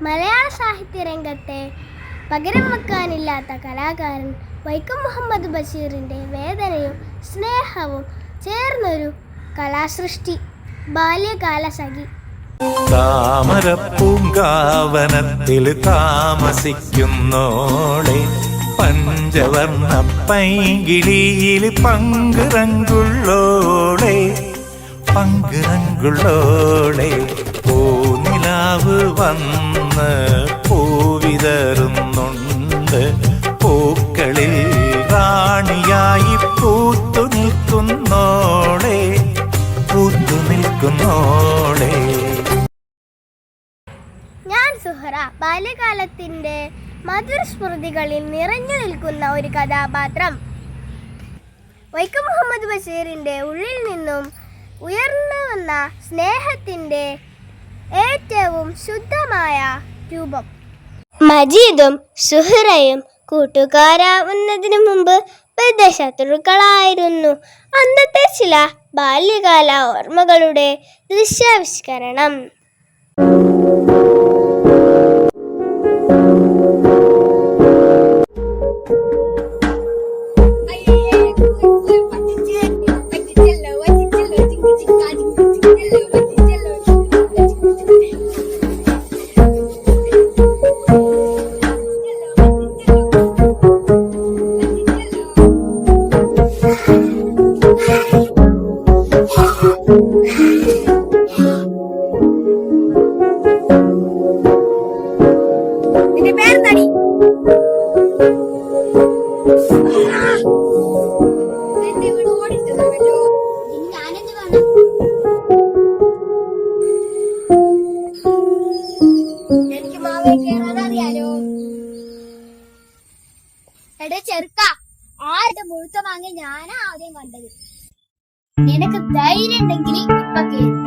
മലയാള സാഹിത്യ രംഗത്തെ പകരം വെക്കാനില്ലാത്ത കലാകാരൻ വൈക്കം മുഹമ്മദ് ബഷീറിൻ്റെ വേദനയും സ്നേഹവും ചേർന്നൊരു കലാസൃഷ്ടി ബാല്യകാലസഖി. താമരപ്പൂങ്കാവനത്തിൽ താമസിക്കുന്നോളെ, പഞ്ചവർണ്ണ പൈങ്കിളിയിൽ പങ്കുറങ്കുള്ളോളെ, പങ്കുറങ്കുള്ളോളെ, പൂനിലാവ് വന്ന് പൂവിതറുന്നുണ്ട്, പൂക്കളിൽ റാണിയായി പൂത്തു നിൽക്കുന്നോളെ, പൂത്തു നിൽക്കുന്നോളെ. ഞാൻ സുഹറ, ബാല്യകാലത്തിൻ്റെ മധുരസ്മൃതികളിൽ നിറഞ്ഞു നിൽക്കുന്ന ഒരു കഥാപാത്രം. വൈക്കം മുഹമ്മദ് ബഷീറിൻ്റെ ഉള്ളിൽ നിന്നും ഉയർന്നു വന്ന സ്നേഹത്തിൻ്റെ ഏറ്റവും ശുദ്ധമായ രൂപം. മജീദും സുഹറയും കൂട്ടുകാരാവുന്നതിനു മുമ്പ് ബദ്ധശത്രുക്കളായിരുന്നു. അന്നത്തെ ചില ബാല്യകാല ഓർമ്മകളുടെ ദൃശ്യാവിഷ്കരണം. എടേ ചെറുക്ക, ആരുടെ മുഴുത്ത മാങ്ങ ഞാനാ ആദ്യം കണ്ടത്. നിനക്ക് ധൈര്യം ഉണ്ടെങ്കിൽ ഇപ്പൊ കേറി.